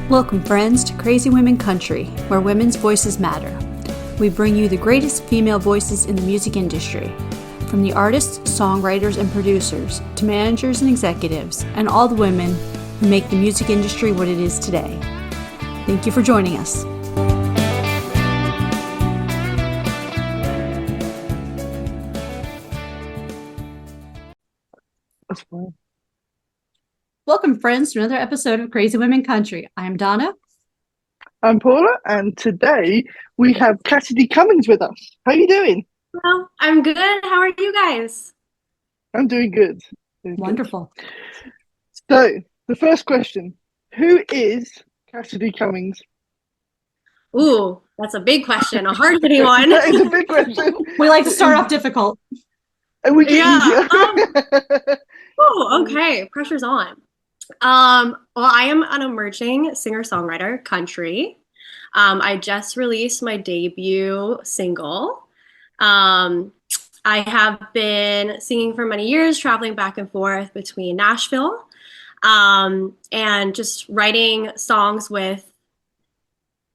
Welcome, friends, to Crazy Women Country, where women's voices matter. We bring you the greatest female voices in the music industry, from the artists, songwriters, and producers, to managers and executives, and all the women who make the music industry what it is today. Thank you for joining us. That's fine. Welcome, friends, to another episode of Crazy Women Country. I'm Donna. I'm Paula, and today we have Cassidy Cummings with us. How are you doing? Well, I'm good. How are you guys? I'm doing good. Wonderful. So, the first question, who is Cassidy Cummings? Ooh, that's a big question, a hard-hitting one. That is a big question. We like to start off difficult. And we get easier. Oh, okay. Pressure's on. Well, I am an emerging singer-songwriter, country. I just released my debut single. I have been singing for many years, traveling back and forth between Nashville, and just writing songs with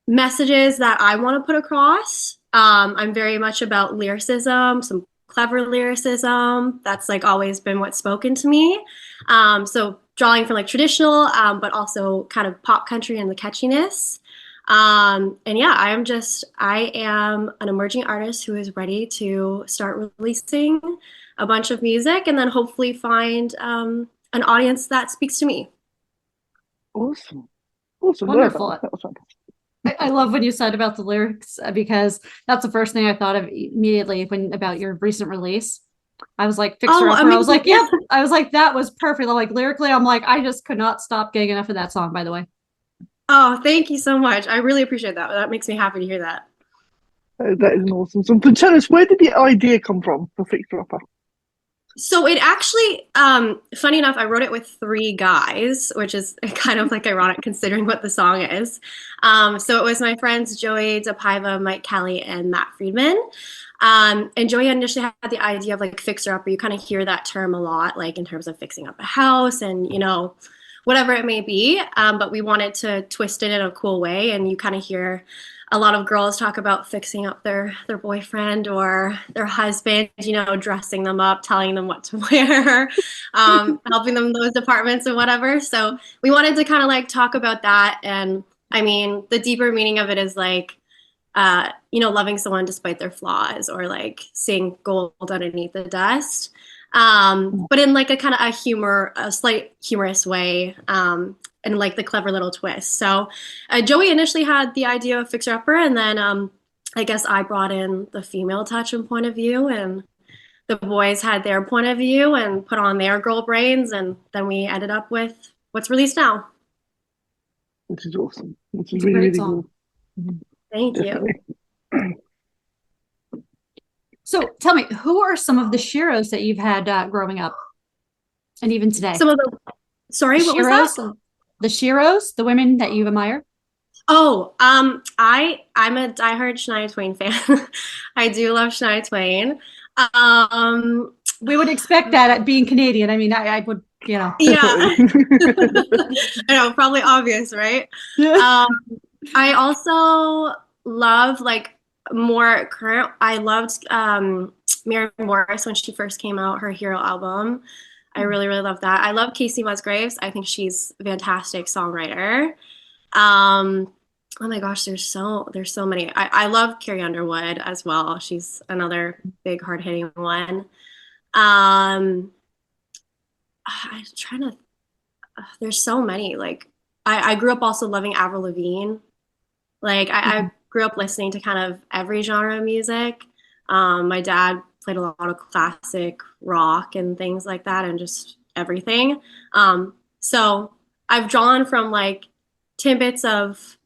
messages that I want to put across. I'm very much about lyricism, some clever lyricism. That's like always been what's spoken to me. So drawing from like traditional, but also kind of pop country and the catchiness. And yeah, I am an emerging artist who is ready to start releasing a bunch of music and then hopefully find an audience that speaks to me. Awesome. Wonderful. That was fantastic. I love when you said about the lyrics because that's the first thing I thought of immediately about your recent release. I was like, Fixer Upper. I was like, yep. I was like, that was perfect. Like lyrically, I'm like, I just could not stop getting enough of that song, by the way. Oh, thank you so much. I really appreciate that. That makes me happy to hear that. That is an awesome song. But tell us, where did the idea come from for Fixer Upper? So it actually, funny enough, I wrote it with 3 guys, which is kind of like ironic considering what the song is. So it was my friends Joey DePaiva, Mike Kelly, and Matt Friedman. And Joey initially had the idea of like fixer upper. You kind of hear that term a lot, like in terms of fixing up a house and, you know, whatever it may be. But we wanted to twist it in a cool way. And you kind of hear a lot of girls talk about fixing up their boyfriend or their husband, you know, dressing them up, telling them what to wear, helping them in those departments and whatever. So we wanted to kind of like talk about that. And I mean, the deeper meaning of it is like, you know, loving someone despite their flaws or like seeing gold underneath the dust. But in like a kind of a slight humorous way. And like the clever little twist. So Joey initially had the idea of Fixer Upper, and then I guess I brought in the female touch and point of view, and the boys had their point of view and put on their girl brains, and then we ended up with what's released now. Which is awesome. Which is really, really cool. Thank you. So tell me, who are some of the sheroes that you've had growing up and even today? Some of the, sorry, what was that? The sheroes, the women that you admire? Oh, I'm a diehard Shania Twain fan. I do love Shania Twain. We would expect that at being Canadian. I mean, I would, you know. Yeah. I know, probably obvious, right? I also love like more current. I loved Mary Morris when she first came out, her Hero album. I really, really love that. I love Casey Musgraves. I think she's a fantastic songwriter. Oh my gosh, there's so many. I love Carrie Underwood as well. She's another big hard-hitting one. I'm trying to. There's so many. Like I grew up also loving Avril Lavigne. Like I grew up listening to kind of every genre of music. My dad played a lot of classic rock and things like that and just everything. So I've drawn from like tidbits of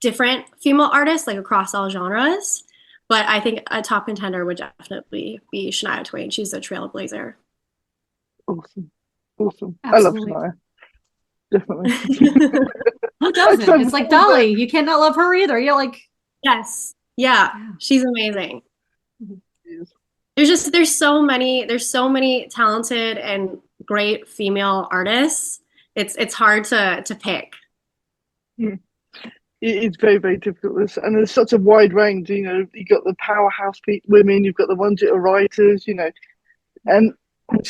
different female artists like across all genres. But I think a top contender would definitely be Shania Twain. She's a trailblazer. Awesome. Absolutely. I love Shania. Definitely. Who doesn't? It's like Dolly. You cannot love her either. You're like, yes. Yeah. She's amazing. There's so many talented and great female artists. It's hard to pick. Mm. It's very, very difficult. And there's such a wide range. You know, you've got the powerhouse women, you've got the ones that are writers, you know, and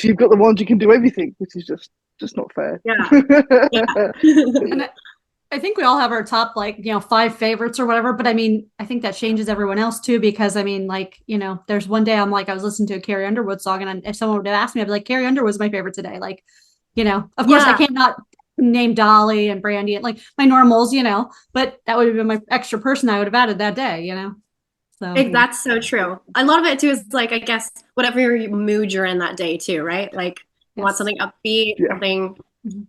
you've got the ones who can do everything, which is just not fair. Yeah. Yeah. And I think we all have our top, like, 5 favorites or whatever, but I mean, I think that changes everyone else too, because I mean, like, there's one day I was listening to a Carrie Underwood song, and if someone would have asked me, I'd be like, Carrie Underwood's my favorite today. Like, of course I can't not name Dolly and Brandy and like my normals, but that would have been my extra person I would have added that day, So That's so true. A lot of it too is like, I guess, whatever mood you're in that day too, right? Like, you want something upbeat, something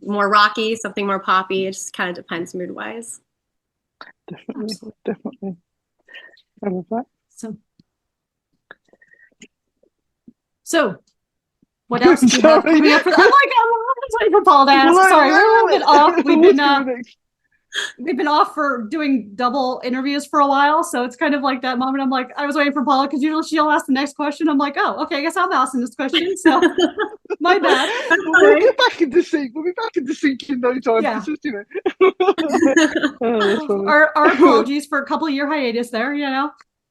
more rocky, something more poppy. It just kind of depends mood wise. Definitely. I love that. So what else do you have coming up for that? Oh my God, I'm waiting for Paul to ask. Sorry, we're a bit off. We've been off for doing double interviews for a while, so it's kind of like that moment. I'm like, I was waiting for Paula because usually she'll ask the next question. I'm like, oh, okay, I guess I'm asking this question. So my bad. We'll get back into sync. We'll be back into sync in no time. Yeah. Just, Our apologies for a couple of year hiatus there.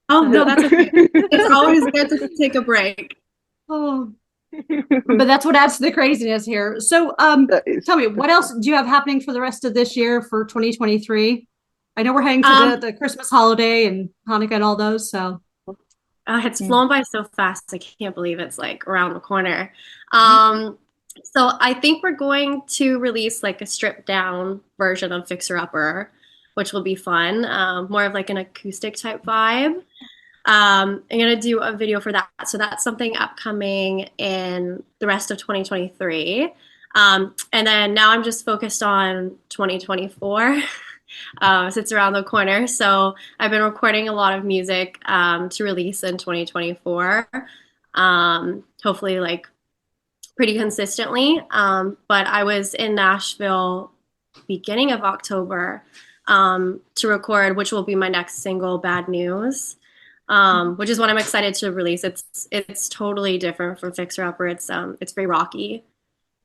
Oh no, that's okay. It's always good to take a break. Oh. But that's what adds to the craziness here. So tell me, what else do you have happening for the rest of this year for 2023? I know we're heading to the Christmas holiday and Hanukkah and all those, so it's flown by so fast. I can't believe it's like around the corner. So I think we're going to release like a stripped down version of Fixer Upper, which will be fun, more of like an acoustic type vibe. I'm going to do a video for that. So that's something upcoming in the rest of 2023. And then now I'm just focused on 2024. It's around the corner. So I've been recording a lot of music to release in 2024. Hopefully like pretty consistently. But I was in Nashville beginning of October to record, which will be my next single, Bad News. Which is what I'm excited to release. It's totally different from Fixer Upper. It's very rocky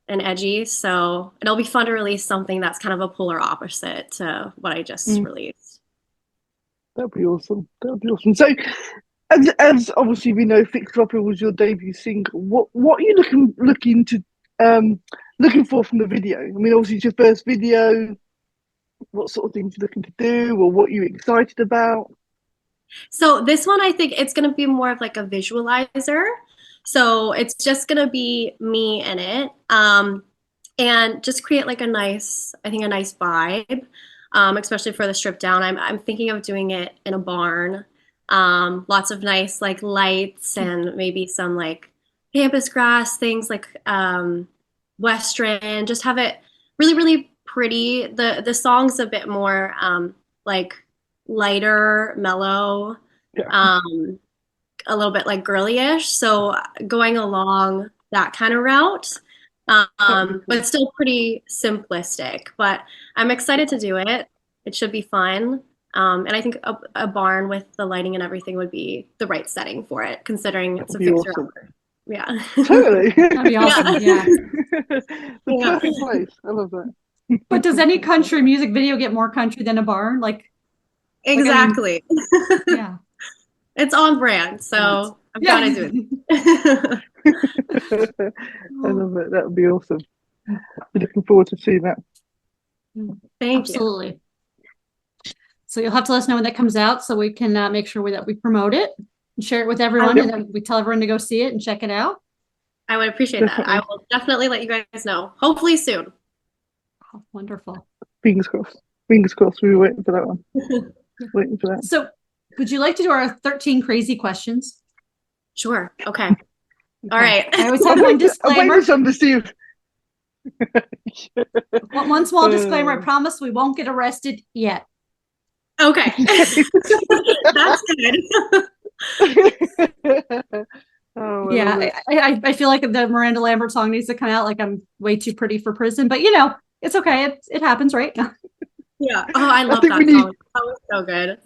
and edgy, so it'll be fun to release something that's kind of a polar opposite to what I just released. That'd be awesome. So, as obviously we know, Fixer Upper was your debut single. What are you looking for from the video? I mean, obviously it's your first video. What sort of things you're looking to do, or what you're excited about? So this one, I think it's going to be more of like a visualizer. So it's just going to be me in it, and just create like a nice vibe, especially for the strip down. I'm thinking of doing it in a barn, lots of nice like lights and maybe some like campus grass things like Western. Just have it really, really pretty. The song's a bit more like lighter, mellow, a little bit like girly-ish. So going along that kind of route, but still pretty simplistic. But I'm excited to do it. It should be fun. And I think a barn with the lighting and everything would be the right setting for it, considering it's a Fixer Upper. Yeah. Totally. That'd be awesome. Yeah. The perfect place. I love that. But does any country music video get more country than a barn? Like exactly. Yeah. It's on brand, so I'm trying to do it. I love it. That would be awesome. I'm looking forward to seeing that. Thank Absolutely. You. So you'll have to let us know when that comes out so we can make sure that we promote it and share it with everyone, and then we tell everyone to go see it and check it out. I would appreciate that. I will definitely let you guys know. Hopefully soon. Oh, wonderful. Fingers crossed. Fingers crossed. We were waiting for that one. Waiting for that. So would you like to do our 13 crazy questions? Sure. Okay. All right. I always have one disclaimer. One small disclaimer. I promise we won't get arrested yet. Okay. That's good. Oh, yeah, I feel like the Miranda Lambert song needs to come out like I'm way too pretty for prison, but it's okay. It happens, right? Yeah. Oh, I love that song. That was so good.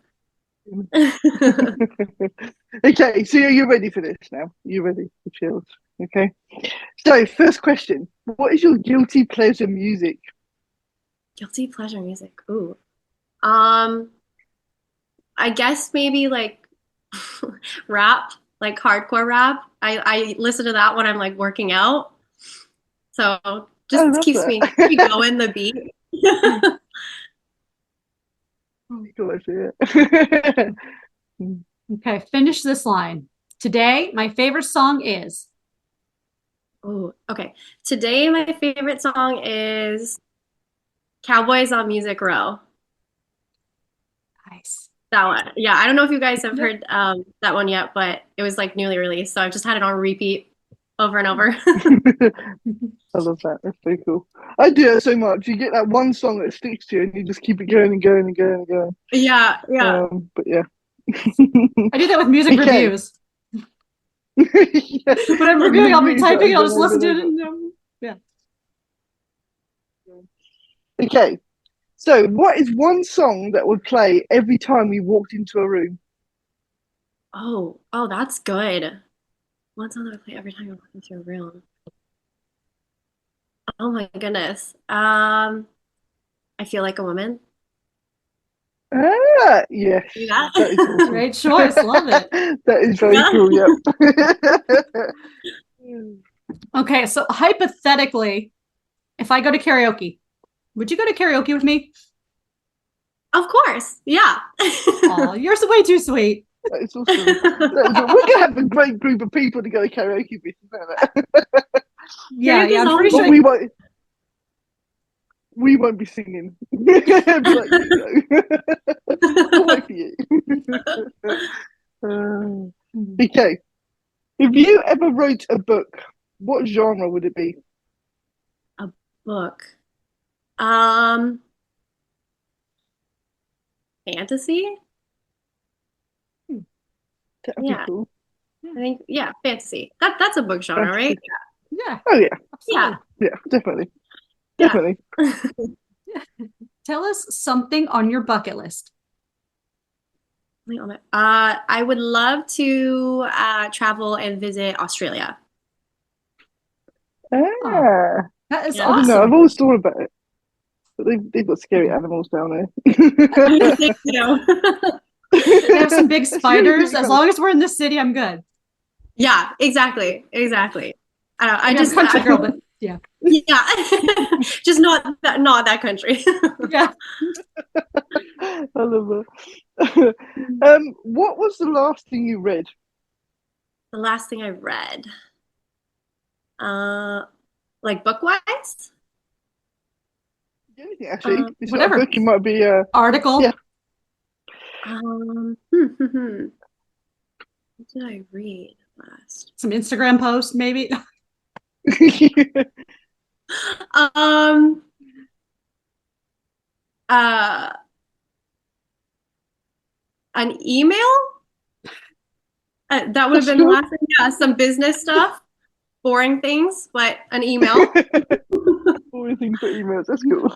Okay, so you're ready for this now. You're ready for chills. Okay. So first question: what is your guilty pleasure music? Guilty pleasure music. Ooh. Um, I guess maybe like rap, like hardcore rap. I listen to that when I'm like working out. So I just love keeps that. me going, the beat. Cool, I see it. Okay, finish this line. Today, my favorite song is. Oh, okay. Today my favorite song is Cowboys on Music Row. Nice. That one. Yeah, I don't know if you guys have Yeah. heard that one yet, but it was like newly released, so I've just had it on repeat over and over. I love that. That's so cool. I do that so much. You get that one song that sticks to you, and you just keep it going and going and going and going. Yeah, yeah. But yeah. I do that with music Okay. reviews. Yeah. When I'm reviewing, I'll be Reviews typing, I'll over just and listen to over it. and And, yeah. over. Okay. So, what is one song that would play every time you walked into a room? Oh, that's good. One song that I play every time I walk into a room. Oh my goodness. I Feel Like a Woman. Ah, yes. See that? That is awesome. Great choice. Love it. That is very Yeah. cool, yep. Okay, so hypothetically, if I go to karaoke, would you go to karaoke with me? Of course. Yeah. Oh, you're way too sweet. That is awesome. We're going to have a great group of people to go karaoke with, isn't it? Yeah, Karaoke's I'm pretty always- sure. We won't be singing. Be like, you go. I'll wait for you. Okay. If you ever wrote a book, what genre would it be? A book. Um, Fantasy? That'd Yeah. be cool. I think, yeah, fantasy. That's a book genre, right? Yeah, Oh, yeah. Yeah. Yeah, definitely. Yeah. Definitely. tell us something on your bucket list. I would love to travel and visit Australia. Ah, That is Yeah. I don't know. I've awesome. always thought about it. But they've got scary animals down there. You know? They have some big spiders. As animals. long as we're in the city, I'm good. Yeah, exactly. I I'm just a country girl, but yeah. yeah, just not that country. Yeah. I love it. What was the last thing you read? The last thing I read, like book-wise? Anything, actually. It's whatever. not a book. It might be Article. Yeah. What did I read last? Some Instagram post, maybe. Um, an email? That would have been the last thing. Yeah, some business stuff, boring things, but an email. Boring things for emails. That's cool.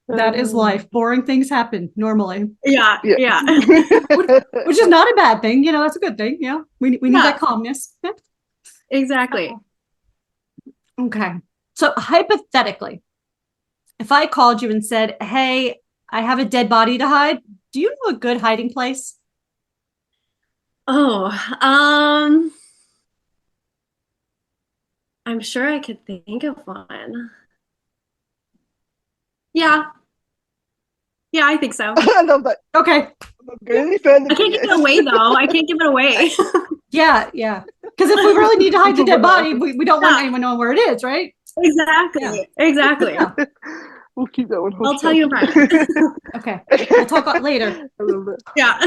That is life. Boring things happen normally, Yeah. which is not a bad thing. You know, that's a good thing. Yeah, we need that calmness. Yeah. Exactly. Okay. So hypothetically, if I called you and said, "Hey, I have a dead body to hide," do you know a good hiding place? Oh, I'm sure I could think of one. Yeah. Yeah, I think so. I love that. Okay. I'm not going any further. I can't give it away though. I can't give it away. Yeah. Because if we really need to hide the dead body, we don't want anyone knowing where it is, right? Exactly. Yeah. Exactly. Yeah. We'll keep that one. I'll tell you in private. Okay. We'll talk about later. I love it. Yeah.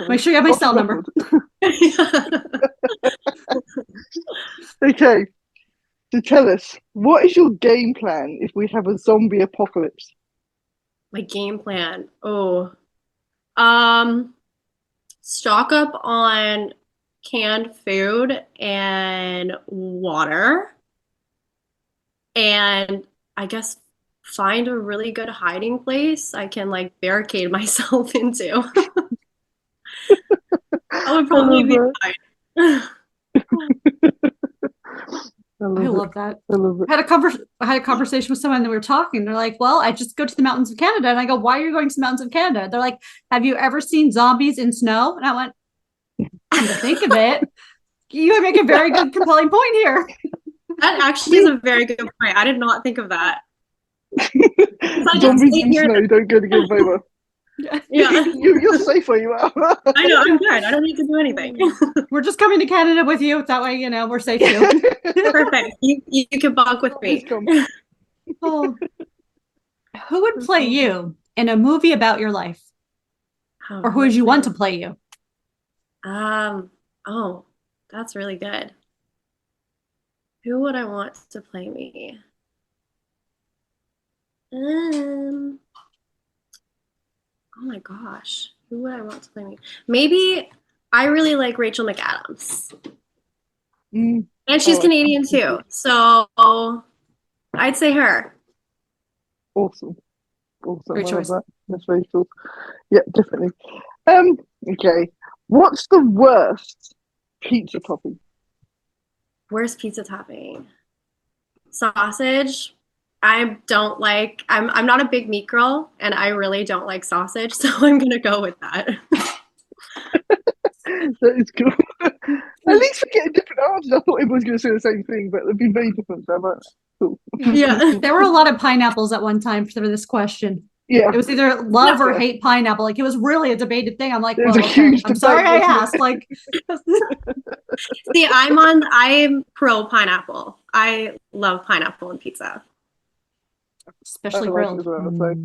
Make sure you have my cell number. Okay. So tell us, what is your game plan if we have a zombie apocalypse? My game plan. Oh. Stock up on canned food and water. And I guess find a really good hiding place I can like barricade myself into. That would probably be fine. I love that. I love it. I had a conversation with someone that we were talking. They're like, well, I just go to the mountains of Canada. And I go, why are you going to the mountains of Canada? They're like, have you ever seen zombies in snow? And I went, come to think of it, you make a very good, compelling point here. That actually is a very good point. I did not think of that. Zombies in snow don't go to give over. Yeah. You're safe where you are. I know, I'm good. I don't need to do anything. We're just coming to Canada with you. That way, we're safe too. Perfect. You can bunk with me. Oh. Who would play you in a movie about your life? Or who would you want to play you? Oh, that's really good. Who would I want to play me? Oh my gosh, who would I want to play me? Maybe I really like Rachel McAdams. And she's Canadian too. So I'd say her. Awesome. Great choice. That's very cool. Yeah, definitely. Okay. What's the worst pizza topping? Worst pizza topping? Sausage. I'm not a big meat girl, and I really don't like sausage, so I'm gonna go with that. That is cool. At least we're getting different answers. I thought everyone was going to say the same thing, but they'd be very different. So cool. Yeah. There were a lot of pineapples at one time for this question. Yeah. It was either love or hate pineapple. Like, it was really a debated thing. I'm like, There's well, a huge I'm sorry I debate, asked. Like, See, I'm pro pineapple. I love pineapple in pizza. Especially I like grilled. it as well, so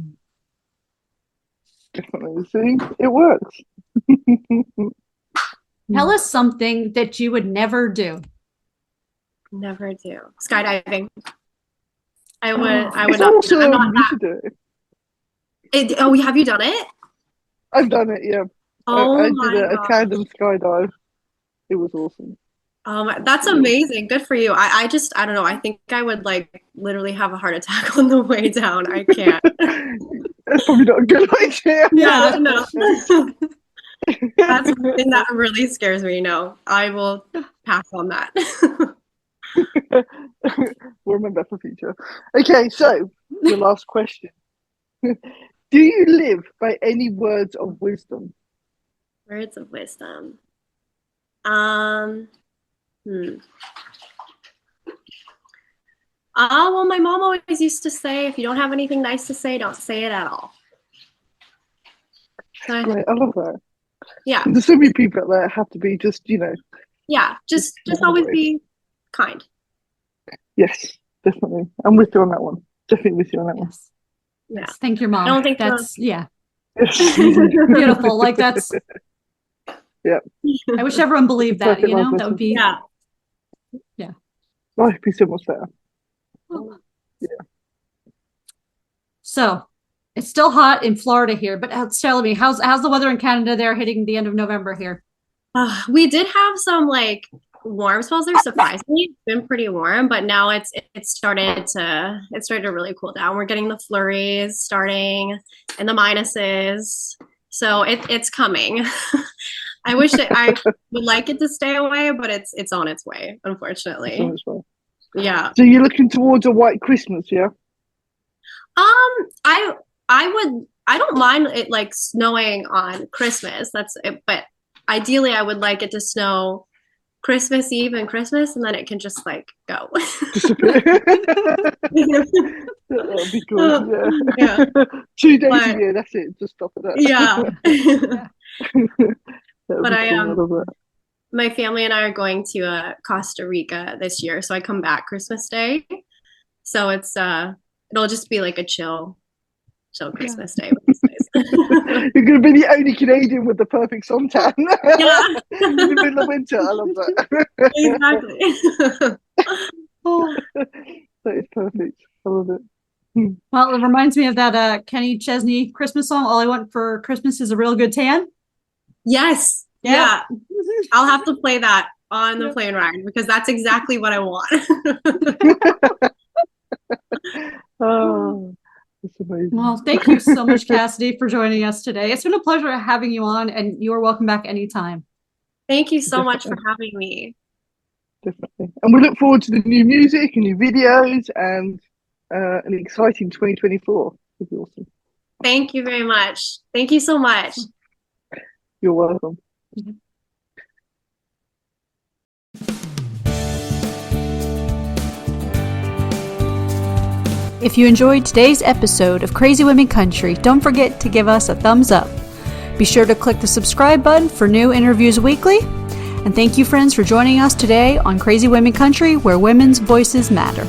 definitely. See, it works. Tell us something that you would never do. Never do skydiving. I would It's not. awesome. I'm not You should do it. Have you done it? I've done it. Yeah. Oh I my did a God. tandem skydive. It was awesome. That's amazing. Good for you. I don't know. I think I would literally have a heart attack on the way down. I can't. That's probably not a good idea. Yeah, no. That's something that really scares me. No, I will pass on that. We'll remember for future. Okay, so the last question. Do you live by any words of wisdom? Words of wisdom. Well, my mom always used to say, if you don't have anything nice to say, don't say it at all. So, Right, I love that. Yeah. There's so many people out there have to be just, Yeah, just always be kind. Yes, definitely. I'm with you on that one. Definitely with you on that one. Yes. Yeah. Yes. Thank your mom. I don't think yeah. Yes. Beautiful. Like, that's, yeah. I wish everyone believed that, Perfect life that would be, life would be so much better. Yeah. So it's still hot in Florida here, but tell me, how's the weather in Canada there hitting the end of November here? We did have some warm spells there. Surprisingly, it's been pretty warm, but now it started to really cool down. We're getting the flurries starting and the minuses, so it's coming. I wish I would like it to stay away, but it's on its way, unfortunately. Yeah. So you're looking towards a white Christmas, yeah? I don't mind it snowing on Christmas. That's it, but ideally I would like it to snow Christmas Eve and Christmas, and then it can just go. That'll be cool. Yeah. 2 days a year. That's it. Just stop it at. Yeah. But cool. my family and I are going to Costa Rica this year, so I come back Christmas Day. So it'll just be a chill Christmas Day. You're going to be the only Canadian with the perfect suntan. Yeah. In the middle of winter. I love that. Exactly. That is perfect. I love it. Well, it reminds me of that Kenny Chesney Christmas song, All I Want for Christmas is a Real Good Tan. Yes. Yeah. I'll have to play that on the plane ride because that's exactly what I want. Oh, that's amazing. Well, thank you so much, Cassidy, for joining us today. It's been a pleasure having you on, and you are welcome back anytime. Thank you so much for having me. Definitely. And we look forward to the new music and new videos and an exciting 2024. It'll be awesome. Thank you very much. Thank you so much. You're welcome. If you enjoyed today's episode of Crazy Women Country, don't forget to give us a thumbs up. Be sure to click the subscribe button for new interviews weekly. And thank you, friends, for joining us today on Crazy Women Country, where women's voices matter.